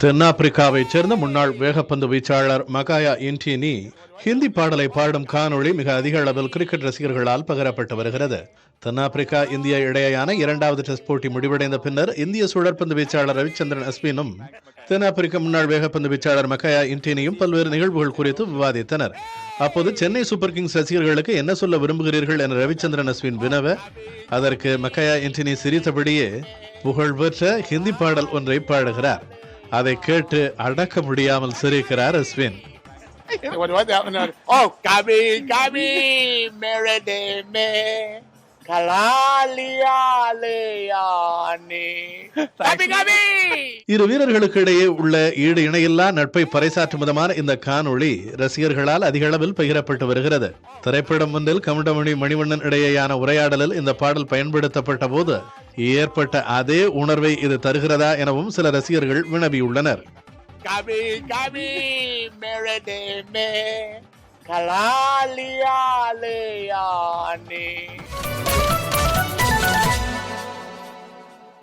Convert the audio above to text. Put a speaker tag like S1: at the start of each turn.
S1: தென்னாப்பிரிக்காவைச் சேர்ந்த முன்னாள் வேகப்பந்து வீச்சாளர் மகாயா இன்டினி ஹிந்தி பாடலை பாடும் காணொளி மிக அதிக அளவில் கிரிக்கெட் ரசிகர்களால் பகிரப்பட்டு வருகிறது. தென்னாப்பிரிக்கா இந்தியா இடையேயான இரண்டாவது டெஸ்ட் போட்டி முடிவடைந்த பின்னர் இந்திய சுழற்பந்து வீச்சாளர் ரவிச்சந்திரன் அஸ்வினும் தென்னாப்பிரிக்க முன்னாள் வேகப்பந்து வீச்சாளர் மகாயா இன்டினியும் பல்வேறு நிகழ்வுகள் குறித்து விவாதித்தனர். அப்போது சென்னை சூப்பர் கிங்ஸ் ரசிகர்களுக்கு என்ன சொல்ல விரும்புகிறீர்கள் என ரவிச்சந்திரன் அஸ்வின் வினவ, அதற்கு மகாயா இன்டினி சிரித்தபடியே புகழ்பெற்ற ஹிந்தி பாடல் ஒன்றை பாடுகிறார். அதை கேட்டு அடக்க முடியாமல் சிரிக்கிறார் அஸ்வின். இரு வீரர்களுக்கு இடையே உள்ள ஈடு இணையில்லா நட்பை பறைசாற்றும் விதமான இந்த காணொளி ரசிகர்களால் அதிக அளவில் பகிரப்பட்டு வருகிறது. திரைப்படம் ஒன்றில் கவுண்டமணி மணிவண்ணன் இடையேயான உரையாடலில் இந்த பாடல் பயன்படுத்தப்பட்ட போது ஏற்பட்ட அதே உணர்வை இது தருகிறதா எனவும் சில ரசிகர்கள் வினவியுள்ளனர்.
S2: கலாலியா